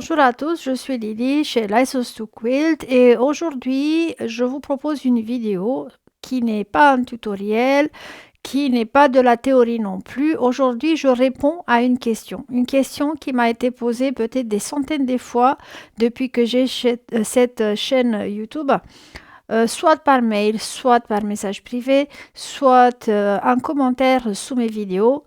Bonjour à tous, je suis Lily chez License to Quilt et aujourd'hui je vous propose une vidéo qui n'est pas un tutoriel, qui n'est pas de la théorie non plus. Aujourd'hui je réponds à une question qui m'a été posée peut-être des centaines de fois depuis que j'ai cette chaîne YouTube. Soit par mail, soit par message privé, soit en commentaire sous mes vidéos.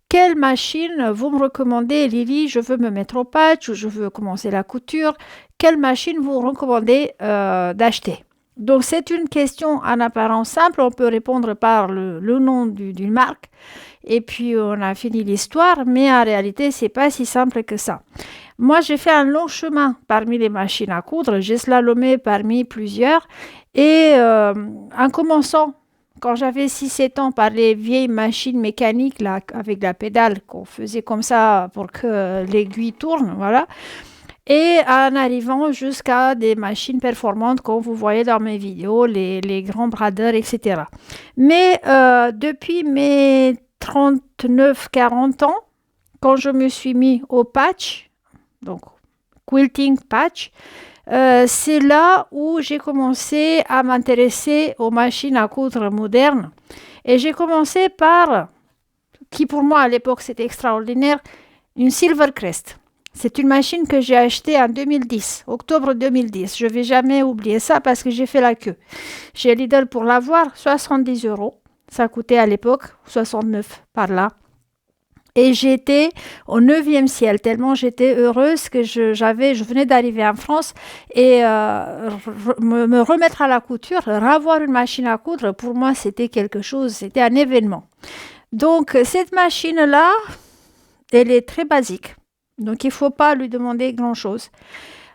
Quelle machine vous me recommandez, Lily? Je veux me mettre au patch ou je veux commencer la couture. Quelle machine vous recommandez d'acheter? Donc, c'est une question en apparence simple. On peut répondre par le nom d'une marque et puis on a fini l'histoire, mais en réalité, c'est pas si simple que ça. Moi, j'ai fait un long chemin parmi les machines à coudre. J'ai slalomé parmi plusieurs et en commençant quand j'avais 6-7 ans, par les vieilles machines mécaniques là, avec la pédale qu'on faisait comme ça pour que l'aiguille tourne, voilà. Et en arrivant jusqu'à des machines performantes comme vous voyez dans mes vidéos, les grands bradeurs, etc. Mais depuis mes 39-40 ans, quand je me suis mis au patch, donc quilting patch, c'est là où j'ai commencé à m'intéresser aux machines à coudre modernes. Et j'ai commencé par, qui pour moi à l'époque c'était extraordinaire, une Silvercrest. C'est une machine que j'ai achetée en 2010, octobre 2010. Je ne vais jamais oublier ça parce que j'ai fait la queue. Chez Lidl pour l'avoir, 70 euros. Ça coûtait à l'époque 69 par là. Et j'étais au 9e ciel, tellement j'étais heureuse que je venais d'arriver en France et me remettre à la couture, revoir une machine à coudre, pour moi c'était quelque chose, c'était un événement. Donc cette machine-là, elle est très basique, donc il ne faut pas lui demander grand-chose.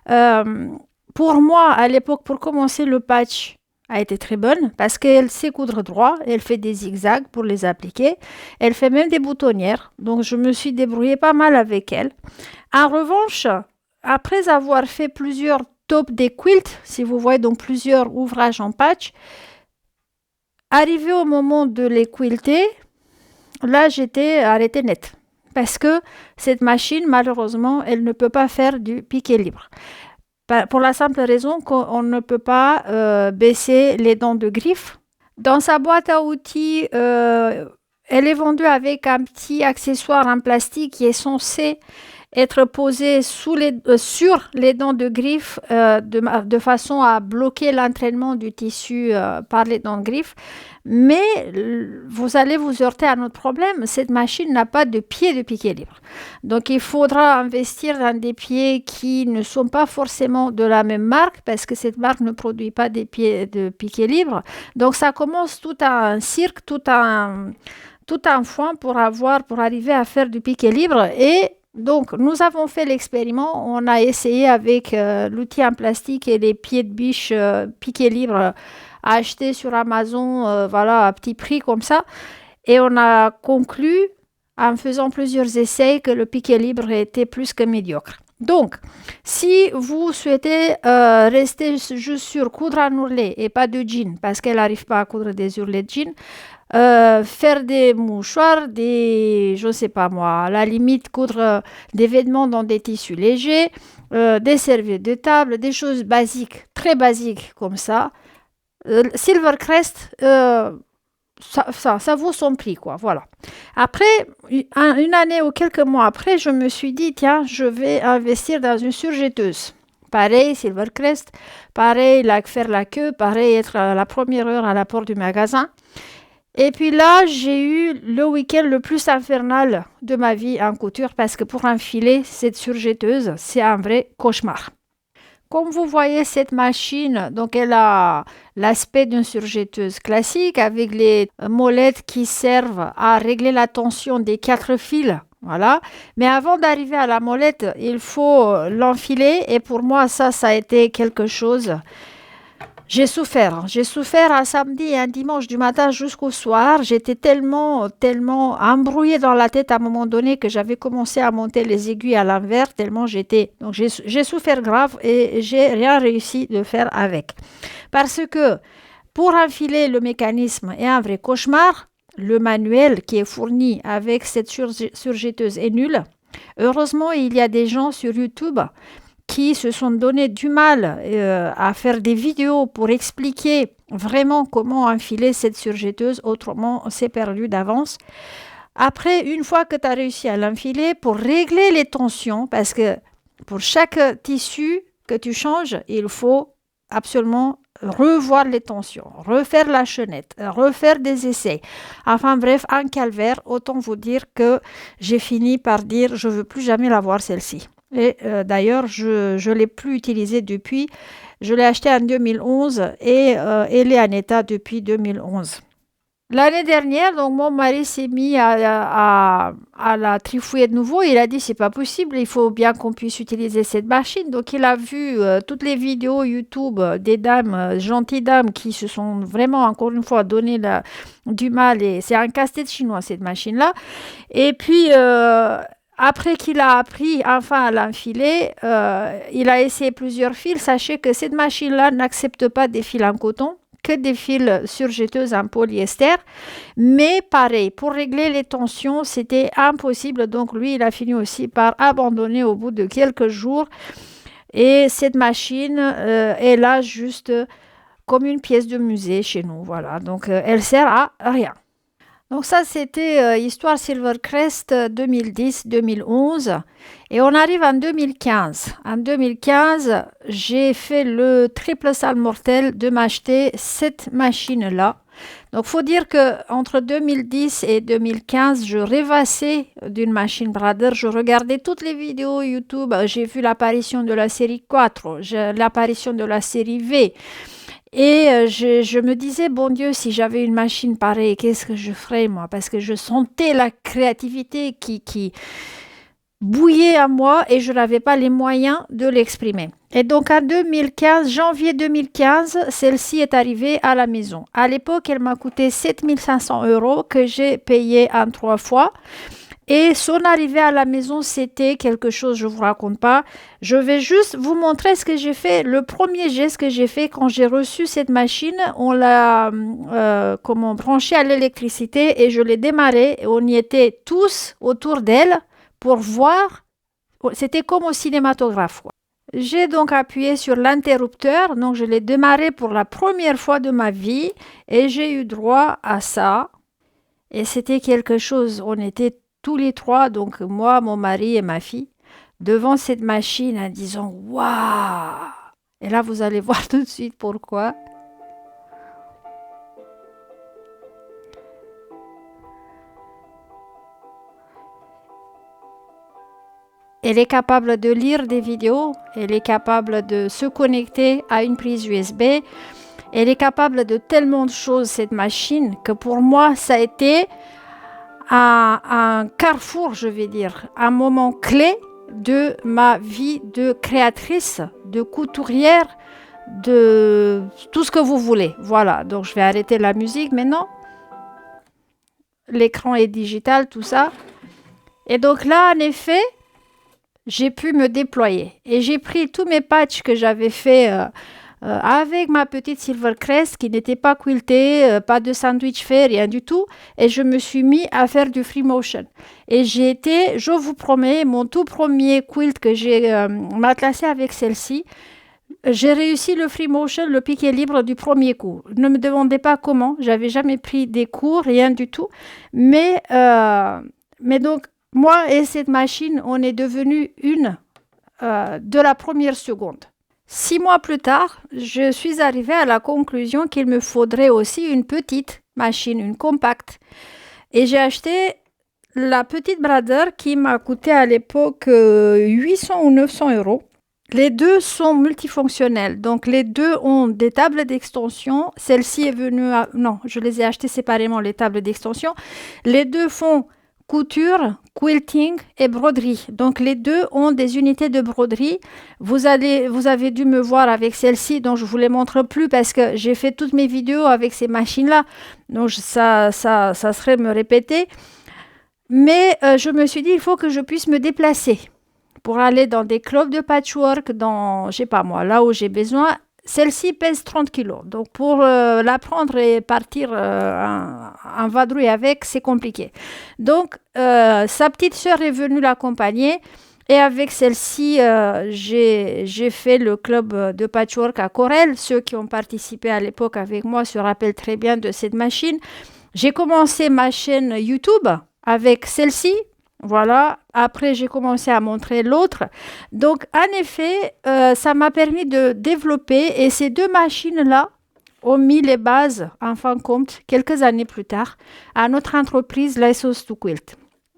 Pour moi, à l'époque, pour commencer le patch, a été très bonne parce qu'elle sait coudre droit, elle fait des zigzags pour les appliquer, elle fait même des boutonnières, donc je me suis débrouillée pas mal avec elle. En revanche, après avoir fait plusieurs top des quilts, si vous voyez donc plusieurs ouvrages en patch, arrivé au moment de les quilter, là j'étais arrêtée net parce que cette machine, malheureusement, elle ne peut pas faire du piqué libre. Pour la simple raison qu'on ne peut pas baisser les dents de griffe. Dans sa boîte à outils, elle est vendue avec un petit accessoire en plastique qui est censé être posé sur les dents de griffe de façon à bloquer l'entraînement du tissu par les dents de griffe. Mais vous allez vous heurter à un autre problème, cette machine n'a pas de pied de piqué libre. Donc il faudra investir dans des pieds qui ne sont pas forcément de la même marque parce que cette marque ne produit pas des pieds de piqué libre. Donc ça commence tout un cirque, tout un foin pour arriver à faire du piqué libre. Et donc, nous avons fait l'expériment. On a essayé avec l'outil en plastique et les pieds de biche piqué libre à acheter sur Amazon, voilà, à petit prix comme ça. Et on a conclu, en faisant plusieurs essais, que le piqué libre était plus que médiocre. Donc, si vous souhaitez rester juste sur coudre un ourlet et pas de jean, parce qu'elle n'arrive pas à coudre des ourlets de jean, faire des mouchoirs, je ne sais pas moi, à la limite coudre des vêtements dans des tissus légers, des serviettes de table, des choses basiques, très basiques comme ça. Silvercrest, ça vaut son prix, quoi, voilà. Après, une année ou quelques mois après, je me suis dit, tiens, je vais investir dans une surjetteuse. Pareil, Silvercrest, pareil, faire la queue, pareil, être à la première heure à la porte du magasin. Et puis là, j'ai eu le week-end le plus infernal de ma vie en couture parce que pour enfiler cette surjetteuse, c'est un vrai cauchemar. Comme vous voyez cette machine, donc elle a l'aspect d'une surjetteuse classique avec les molettes qui servent à régler la tension des 4 fils. Voilà. Mais avant d'arriver à la molette, il faut l'enfiler et pour moi, ça a été quelque chose. J'ai souffert un samedi et un dimanche du matin jusqu'au soir. J'étais tellement embrouillée dans la tête à un moment donné que j'avais commencé à monter les aiguilles à l'envers tellement j'étais. Donc j'ai souffert grave et j'ai rien réussi de faire avec. Parce que pour enfiler le mécanisme est un vrai cauchemar. Le manuel qui est fourni avec cette surjetteuse est nul. Heureusement, il y a des gens sur YouTube qui se sont donné du mal à faire des vidéos pour expliquer vraiment comment enfiler cette surjetteuse, autrement c'est perdu d'avance. Après, une fois que tu as réussi à l'enfiler, pour régler les tensions, parce que pour chaque tissu que tu changes, il faut absolument revoir les tensions, refaire la chaînette, refaire des essais. Enfin bref, un calvaire. Autant vous dire que j'ai fini par dire je ne veux plus jamais la voir celle-ci. Et d'ailleurs, je ne l'ai plus utilisée depuis. Je l'ai achetée en 2011 et elle est en état depuis 2011. L'année dernière, donc mon mari s'est mis à la trifouiller de nouveau. Il a dit c'est pas possible, il faut bien qu'on puisse utiliser cette machine. Donc il a vu toutes les vidéos YouTube des dames, gentilles dames qui se sont vraiment encore une fois donné du mal. Et c'est un casse-tête chinois cette machine-là. Et puis après qu'il a appris enfin à l'enfiler, il a essayé plusieurs fils. Sachez que cette machine-là n'accepte pas des fils en coton, que des fils surjetteuses en polyester. Mais pareil, pour régler les tensions, c'était impossible. Donc lui, il a fini aussi par abandonner au bout de quelques jours. Et cette machine est là juste comme une pièce de musée chez nous. Voilà, donc elle sert à rien. Donc ça, c'était Histoire Silvercrest 2010-2011. Et on arrive en 2015. En 2015, j'ai fait le triple sale mortel de m'acheter cette machine-là. Donc, il faut dire qu'entre 2010 et 2015, je rêvassais d'une machine Brother. Je regardais toutes les vidéos YouTube. J'ai vu l'apparition de la série 4, l'apparition de la série V. Et je me disais, bon Dieu, si j'avais une machine pareille, qu'est-ce que je ferais, moi? Parce que je sentais la créativité qui bouillait à moi et je n'avais pas les moyens de l'exprimer. Et donc, en 2015, janvier 2015, celle-ci est arrivée à la maison. À l'époque, elle m'a coûté 7 500 € que j'ai payé en 3 fois. Et son arrivée à la maison, c'était quelque chose, je ne vous raconte pas. Je vais juste vous montrer ce que j'ai fait. Le premier geste que j'ai fait quand j'ai reçu cette machine, on l'a branchée à l'électricité et je l'ai démarrée. On y était tous autour d'elle pour voir. C'était comme au cinématographe, quoi. J'ai donc appuyé sur l'interrupteur. Donc, je l'ai démarré pour la première fois de ma vie et j'ai eu droit à ça. Et c'était quelque chose. On était tous les trois, donc moi, mon mari et ma fille, devant cette machine en disant « Waouh !» Et là, vous allez voir tout de suite pourquoi. Elle est capable de lire des vidéos, elle est capable de se connecter à une prise USB, elle est capable de tellement de choses, cette machine, que pour moi, ça a été un carrefour, je vais dire, un moment clé de ma vie de créatrice, de couturière, de tout ce que vous voulez. Voilà, donc je vais arrêter la musique maintenant. L'écran est digital, tout ça. Et donc là, en effet, j'ai pu me déployer. Et j'ai pris tous mes patchs que j'avais fait avec ma petite Silvercrest qui n'était pas quiltée, pas de sandwich fait, rien du tout. Et je me suis mis à faire du free motion. Et j'ai été, je vous promets, mon tout premier quilt que j'ai matelassé avec celle-ci, j'ai réussi le free motion, le piqué libre du premier coup. Ne me demandez pas comment, j'avais jamais pris des cours, rien du tout. Mais donc, moi et cette machine, on est devenus une de la première seconde. 6 mois plus tard, je suis arrivée à la conclusion qu'il me faudrait aussi une petite machine, une compacte. Et j'ai acheté la petite Brother qui m'a coûté à l'époque 800 ou 900 €. Les deux sont multifonctionnels, donc les deux ont des tables d'extension. Celle-ci est venue non, je les ai achetées séparément, les tables d'extension. Les deux font couture, quilting et broderie. Donc les deux ont des unités de broderie. Vous avez dû me voir avec celle-ci, dont je ne vous les montre plus parce que j'ai fait toutes mes vidéos avec ces machines-là. Donc ça serait me répéter. Mais je me suis dit, il faut que je puisse me déplacer pour aller dans des clubs de patchwork, dans, je sais pas moi, là où j'ai besoin. Celle-ci pèse 30 kilos. Donc, pour la prendre et partir en vadrouille avec, c'est compliqué. Donc, sa petite sœur est venue l'accompagner. Et avec celle-ci, j'ai fait le club de patchwork à Corel. Ceux qui ont participé à l'époque avec moi se rappellent très bien de cette machine. J'ai commencé ma chaîne YouTube avec celle-ci. Voilà. Après, j'ai commencé à montrer l'autre. Donc, en effet, ça m'a permis de développer. Et ces deux machines-là ont mis les bases, en fin de compte, quelques années plus tard, à notre entreprise Lysos to Quilt.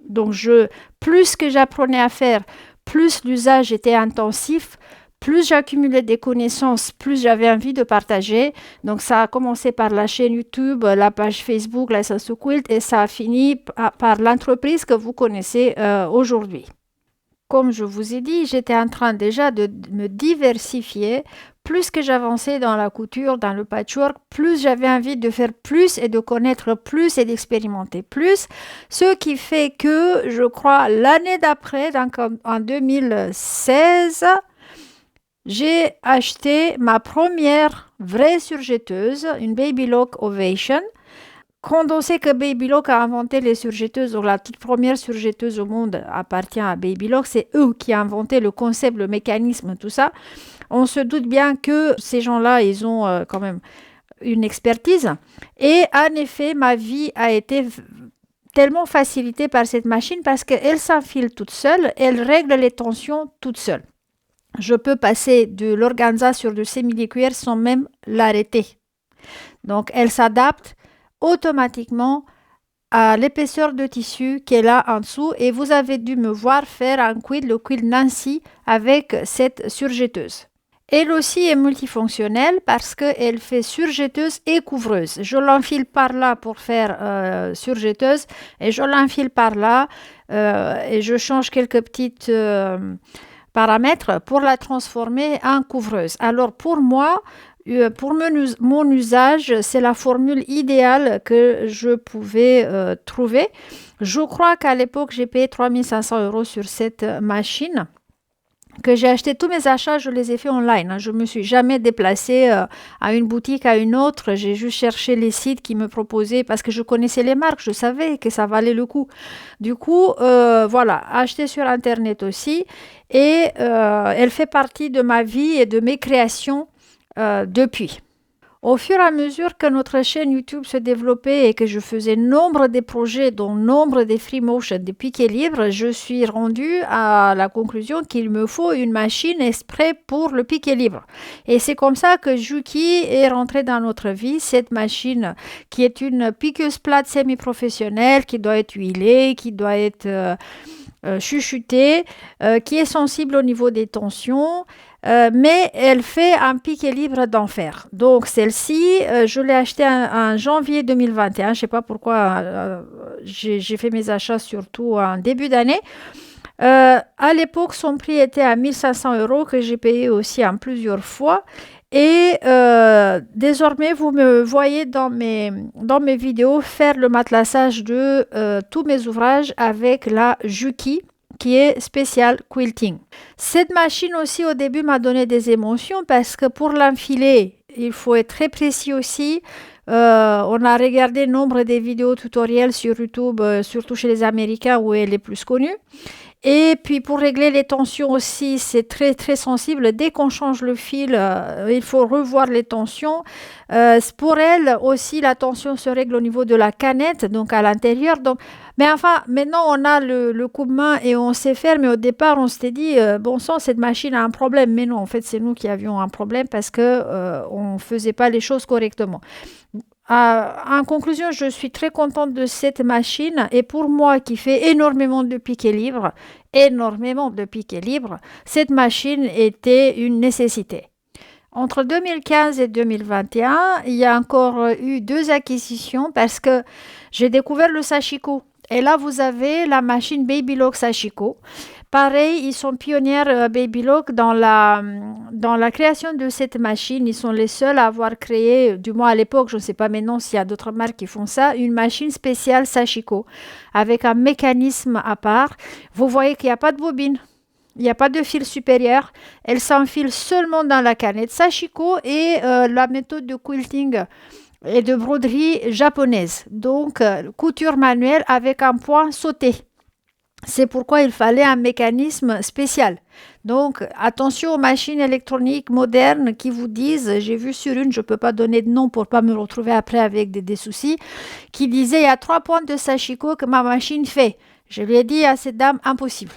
Donc, plus que j'apprenais à faire, plus l'usage était intensif, plus j'accumulais des connaissances, plus j'avais envie de partager. Donc, ça a commencé par la chaîne YouTube, la page Facebook, la Lysos to Quilt, et ça a fini par l'entreprise que vous connaissez aujourd'hui. Comme je vous ai dit, j'étais en train déjà de me diversifier. Plus que j'avançais dans la couture, dans le patchwork, plus j'avais envie de faire plus et de connaître plus et d'expérimenter plus. Ce qui fait que, je crois, l'année d'après, donc en 2016, j'ai acheté ma première vraie surjetteuse, une Babylock Ovation. Quand on sait que Babylock a inventé les surjetteuses, ou la toute première surjetteuse au monde appartient à Babylock, c'est eux qui ont inventé le concept, le mécanisme, tout ça. On se doute bien que ces gens-là, ils ont quand même une expertise. Et en effet, ma vie a été tellement facilitée par cette machine parce qu'elle s'enfile toute seule, elle règle les tensions toute seule. Je peux passer de l'organza sur du simili-cuir sans même l'arrêter. Donc, elle s'adapte automatiquement à l'épaisseur de tissu qu'elle a en dessous et vous avez dû me voir faire un quilt, le quilt Nancy avec cette surjetteuse. Elle aussi est multifonctionnelle parce qu'elle fait surjetteuse et couvreuse. Je l'enfile par là pour faire surjetteuse et je l'enfile par là et je change quelques petites paramètres pour la transformer en couvreuse. Alors pour moi, pour mon usage, c'est la formule idéale que je pouvais trouver. Je crois qu'à l'époque, j'ai payé 3 500 € sur cette machine. Que j'ai acheté tous mes achats, je les ai faits online. Je ne me suis jamais déplacée à une boutique, à une autre. J'ai juste cherché les sites qui me proposaient parce que je connaissais les marques, je savais que ça valait le coup. Du coup, voilà, acheté sur Internet aussi. Et elle fait partie de ma vie et de mes créations depuis. Au fur et à mesure que notre chaîne YouTube se développait et que je faisais nombre de projets, dont nombre de free motion, de piquets libres, je suis rendue à la conclusion qu'il me faut une machine exprès pour le piquet libre. Et c'est comme ça que Juki est rentrée dans notre vie, cette machine qui est une piqueuse plate semi-professionnelle, qui doit être huilée, qui doit être chuchotée, qui est sensible au niveau des tensions. Mais elle fait un piqué libre d'enfer. Donc celle-ci, je l'ai achetée en janvier 2021. Je ne sais pas pourquoi j'ai fait mes achats surtout en début d'année. À l'époque, son prix était à 1 500 € que j'ai payé aussi en plusieurs fois. Et désormais, vous me voyez dans mes vidéos faire le matelassage de tous mes ouvrages avec la Juki, qui est spécial quilting. Cette machine aussi au début m'a donné des émotions parce que pour l'enfiler, il faut être très précis aussi. On a regardé nombre de vidéos tutoriels sur YouTube, surtout chez les Américains où elle est plus connue. Et puis pour régler les tensions aussi, c'est très très sensible. Dès qu'on change le fil, il faut revoir les tensions. Pour elle aussi, la tension se règle au niveau de la canette, donc à l'intérieur. Donc, mais enfin, maintenant on a le coupe-main et on sait faire. Mais au départ, on s'était dit, bon sang, cette machine a un problème. Mais non, en fait, c'est nous qui avions un problème parce que on ne faisait pas les choses correctement. En conclusion, je suis très contente de cette machine et pour moi qui fais énormément de piquets libres, cette machine était une nécessité. Entre 2015 et 2021, il y a encore eu 2 acquisitions parce que j'ai découvert le Sashiko. Et là, vous avez la machine Babylock Sashiko. Pareil, ils sont pionniers Babylock dans la création de cette machine. Ils sont les seuls à avoir créé, du moins à l'époque, je ne sais pas maintenant s'il y a d'autres marques qui font ça, une machine spéciale Sashiko avec un mécanisme à part. Vous voyez qu'il n'y a pas de bobine. Il n'y a pas de fil supérieur. Elle s'enfile seulement dans la canette Sashiko et la méthode de quilting et de broderie japonaise. Donc, couture manuelle avec un point sauté. C'est pourquoi il fallait un mécanisme spécial. Donc, attention aux machines électroniques modernes qui vous disent, j'ai vu sur une, je ne peux pas donner de nom pour ne pas me retrouver après avec des soucis, qui disait, il y a 3 points de Sachiko que ma machine fait. Je lui ai dit à cette dame, impossible.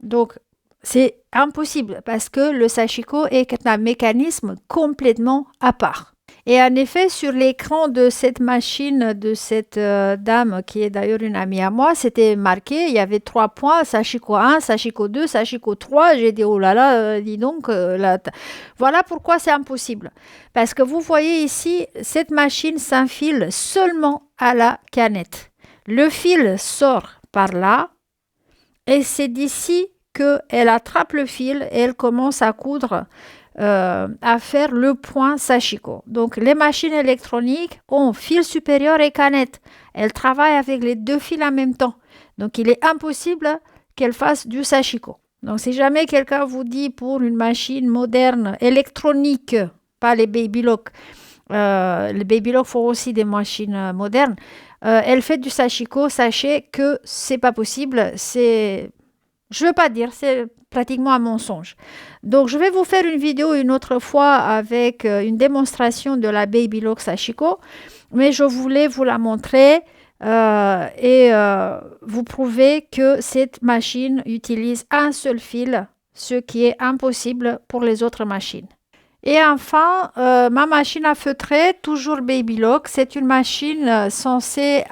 Donc, c'est impossible parce que le Sachiko est un mécanisme complètement à part. Et en effet, sur l'écran de cette machine, de cette dame, qui est d'ailleurs une amie à moi, c'était marqué, il y avait 3 points, Sachiko 1, Sachiko 2, Sachiko 3. J'ai dit, oh là là, dis donc, voilà pourquoi c'est impossible. Parce que vous voyez ici, cette machine s'enfile seulement à la canette. Le fil sort par là, et c'est d'ici qu'elle attrape le fil et elle commence à coudre, à faire le point Sachiko. Donc, les machines électroniques ont fil supérieur et canette. Elles travaillent avec les 2 fils en même temps. Donc, il est impossible qu'elles fassent du Sachiko. Donc, si jamais quelqu'un vous dit pour une machine moderne, électronique, pas les Babylock, les Babylock font aussi des machines modernes, elle fait du Sachiko, sachez que c'est pas possible, je veux pas dire, c'est pratiquement un mensonge. Donc, je vais vous faire une vidéo une autre fois avec une démonstration de la Babylock Sachiko, mais je voulais vous la montrer et vous prouver que cette machine utilise un seul fil, ce qui est impossible pour les autres machines. Et enfin, ma machine à feutrer, toujours Babylock, c'est une machine censée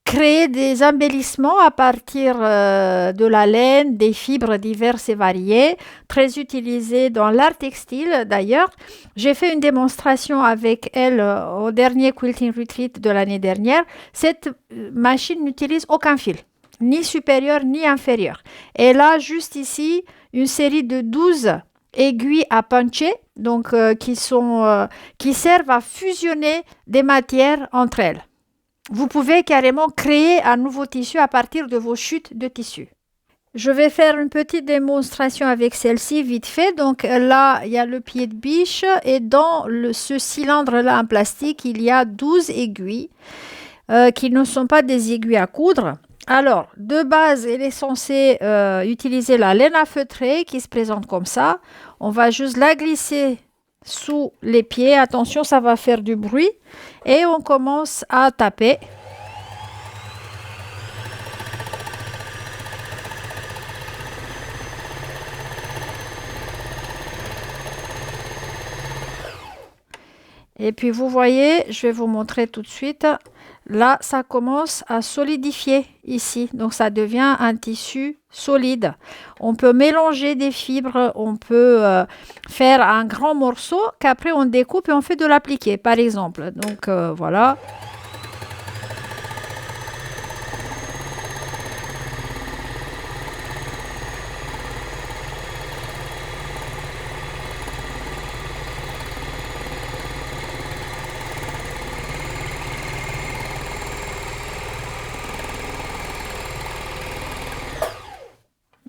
créer des embellissements à partir de la laine, des fibres diverses et variées, très utilisées dans l'art textile d'ailleurs. J'ai fait une démonstration avec elle au dernier Quilting Retreat de l'année dernière. Cette machine n'utilise aucun fil, ni supérieur ni inférieur. Elle a juste ici une série de 12 aiguilles à puncher, donc qui servent à fusionner des matières entre elles. Vous pouvez carrément créer un nouveau tissu à partir de vos chutes de tissu. Je vais faire une petite démonstration avec celle-ci vite fait. Donc là, il y a le pied de biche et dans ce cylindre-là en plastique, il y a 12 aiguilles qui ne sont pas des aiguilles à coudre. Alors, de base, elle est censée utiliser la laine à feutrer qui se présente comme ça. On va juste la glisser sous les pieds. Attention, ça va faire du bruit. Et on commence à taper. Et puis vous voyez, je vais vous montrer tout de suite. Là, ça commence à solidifier ici. Donc, ça devient un tissu solide. On peut mélanger des fibres, on peut faire un grand morceau qu'après on découpe et on fait de l'appliqué, par exemple. Donc, voilà.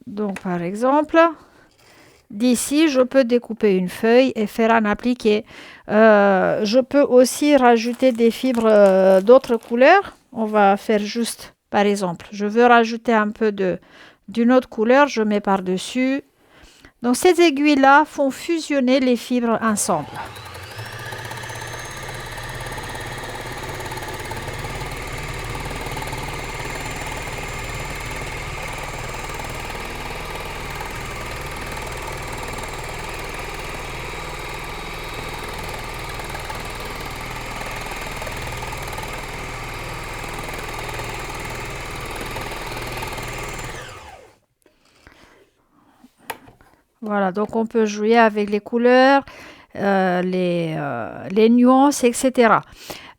Donc, par exemple, d'ici, je peux découper une feuille et faire un appliqué. Je peux aussi rajouter des fibres d'autres couleurs. On va faire juste, par exemple, je veux rajouter un peu d'une autre couleur, je mets par-dessus. Donc, ces aiguilles-là font fusionner les fibres ensemble. Voilà, donc on peut jouer avec les couleurs, les nuances, etc.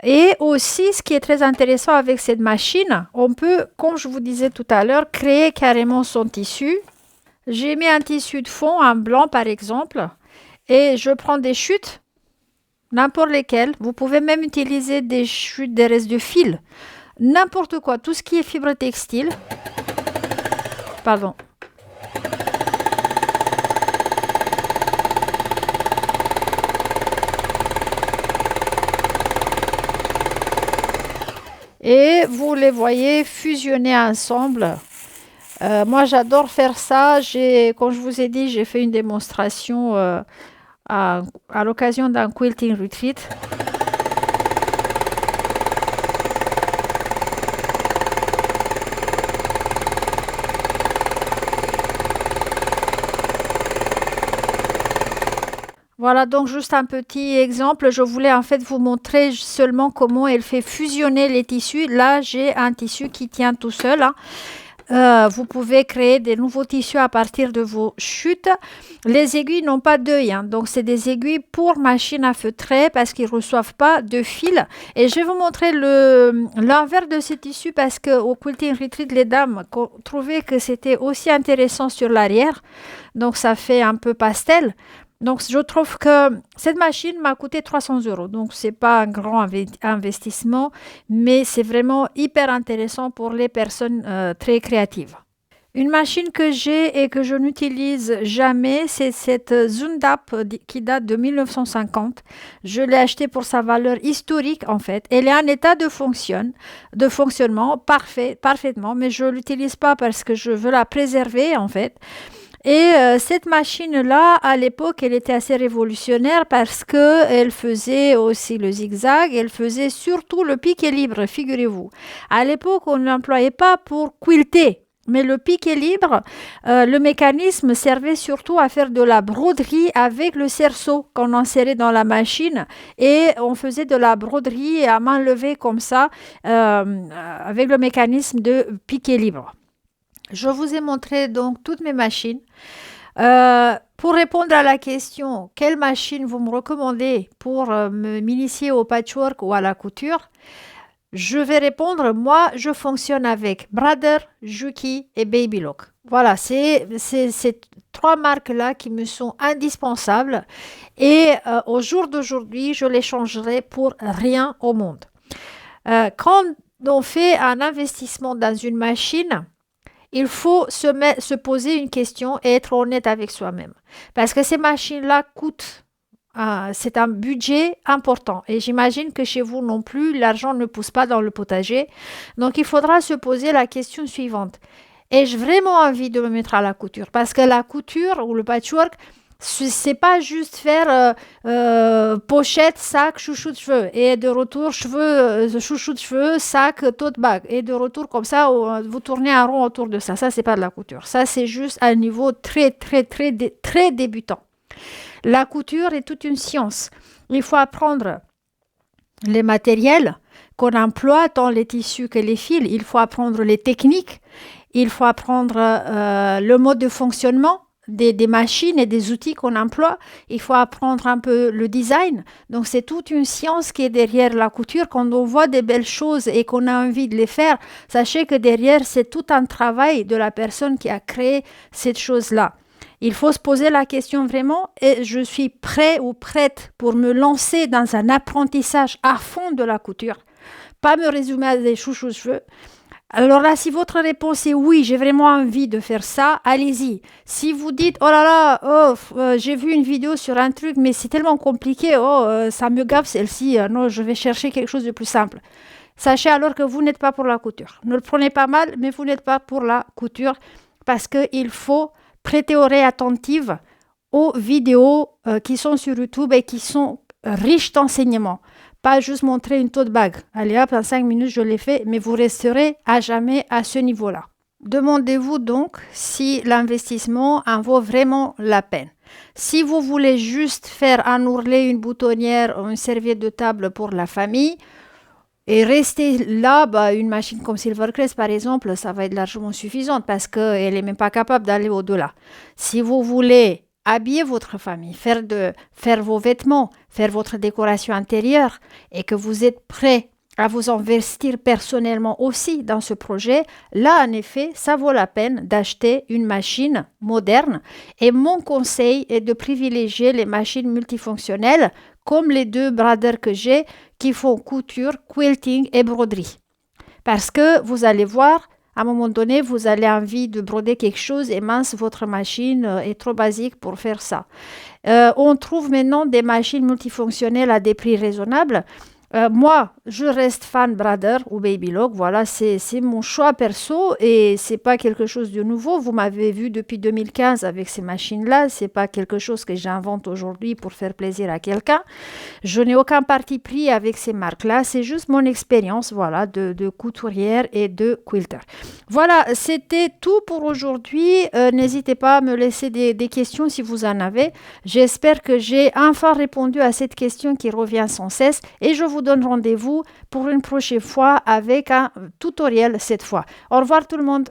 Et aussi, ce qui est très intéressant avec cette machine, on peut, comme je vous disais tout à l'heure, créer carrément son tissu. J'ai mis un tissu de fond, un blanc par exemple, et je prends des chutes, n'importe lesquelles. Vous pouvez même utiliser des chutes, des restes de fil, n'importe quoi, tout ce qui est fibre textile. Pardon. Et vous les voyez fusionner ensemble Moi, j'adore faire ça. Comme je vous ai dit, j'ai fait une démonstration à l'occasion d'un quilting retreat. Voilà donc juste un petit exemple. Je voulais en fait vous montrer seulement comment elle fait fusionner les tissus. Là, j'ai un tissu qui tient tout seul, hein. Vous pouvez créer des nouveaux tissus à partir de vos chutes. Les aiguilles n'ont pas d'œil, hein, donc c'est des aiguilles pour machine à feutrer parce qu'ils ne reçoivent pas de fil. Et je vais vous montrer l'envers de ces tissus parce qu'au Quilting Retreat, les dames trouvaient que c'était aussi intéressant sur l'arrière. Donc ça fait un peu pastel. Donc, je trouve que cette machine m'a coûté 300 euros. Donc, ce n'est pas un grand investissement, mais c'est vraiment hyper intéressant pour les personnes très créatives. Une machine que j'ai et que je n'utilise jamais, c'est cette Zundap qui date de 1950. Je l'ai achetée pour sa valeur historique en fait. Elle est en état de fonctionnement parfaitement, mais je ne l'utilise pas parce que je veux la préserver en fait. Et cette machine-là, à l'époque, elle était assez révolutionnaire parce qu'elle faisait aussi le zigzag, elle faisait surtout le piqué libre, figurez-vous. À l'époque, on ne l'employait pas pour quilter, mais le piqué libre, le mécanisme servait surtout à faire de la broderie avec le cerceau qu'on insérait dans la machine et on faisait de la broderie à main levée comme ça avec le mécanisme de piqué libre. Je vous ai montré donc toutes mes machines. Pour répondre à la question, quelle machine vous me recommandez pour m'initier au patchwork ou à la couture, je vais répondre, moi, je fonctionne avec Brother, Juki et Babylock. Voilà, c'est ces trois marques-là qui me sont indispensables et au jour d'aujourd'hui, je les changerai pour rien au monde. Quand on fait un investissement dans une machine, il faut se poser une question et être honnête avec soi-même. Parce que ces machines-là coûtent. C'est un budget important. Et j'imagine que chez vous non plus, l'argent ne pousse pas dans le potager. Donc, il faudra se poser la question suivante. Ai-je vraiment envie de me mettre à la couture? Parce que la couture ou le patchwork, c'est pas juste faire pochette, sac, chouchou de cheveux et de retour chouchou de cheveux, sac, tote bag et de retour comme ça vous tournez un rond autour de ça. Ça c'est pas de la couture. Ça c'est juste à un niveau très débutant. La couture est toute une science. Il faut apprendre les matériels qu'on emploie, tant les tissus que les fils. Il faut apprendre les techniques. Il faut apprendre le mode de fonctionnement des machines et des outils qu'on emploie. Il faut apprendre un peu le design. Donc, c'est toute une science qui est derrière la couture. Quand on voit des belles choses et qu'on a envie de les faire, sachez que derrière, c'est tout un travail de la personne qui a créé cette chose-là. Il faut se poser la question vraiment, et je suis prêt ou prête pour me lancer dans un apprentissage à fond de la couture. Pas me résumer à des chouchous de cheveux. Alors là, si votre réponse est oui, j'ai vraiment envie de faire ça, allez-y. Si vous dites, oh là là, j'ai vu une vidéo sur un truc, mais c'est tellement compliqué, ça me gaffe celle-ci, non, je vais chercher quelque chose de plus simple. Sachez alors que vous n'êtes pas pour la couture. Ne le prenez pas mal, mais vous n'êtes pas pour la couture parce qu'il faut prêter oreille attentive aux vidéos qui sont sur YouTube et qui sont riches d'enseignements. Pas juste montrer une tote bag. Allez hop, en 5 minutes, je l'ai fait, mais vous resterez à jamais à ce niveau-là. Demandez-vous donc si l'investissement en vaut vraiment la peine. Si vous voulez juste faire un ourlet, une boutonnière ou une serviette de table pour la famille, et rester là, une machine comme Silvercrest, par exemple, ça va être largement suffisante parce qu'elle n'est même pas capable d'aller au-delà. Si vous voulez habiller votre famille, faire vos vêtements, faire votre décoration intérieure et que vous êtes prêt à vous investir personnellement aussi dans ce projet, là, en effet, ça vaut la peine d'acheter une machine moderne. Et mon conseil est de privilégier les machines multifonctionnelles comme les deux Brother que j'ai qui font couture, quilting et broderie. Parce que vous allez voir, à un moment donné, vous avez envie de broder quelque chose et mince, votre machine est trop basique pour faire ça. On trouve maintenant des machines multifonctionnelles à des prix raisonnables. Moi, je reste fan Brother ou Babylock. Voilà, c'est mon choix perso et c'est pas quelque chose de nouveau. Vous m'avez vu depuis 2015 avec ces machines-là. C'est pas quelque chose que j'invente aujourd'hui pour faire plaisir à quelqu'un. Je n'ai aucun parti pris avec ces marques-là. C'est juste mon expérience, voilà, de couturière et de quilter. Voilà, c'était tout pour aujourd'hui. N'hésitez pas à me laisser des questions si vous en avez. J'espère que j'ai enfin répondu à cette question qui revient sans cesse et je vous donne rendez-vous pour une prochaine fois avec un tutoriel cette fois. Au revoir tout le monde.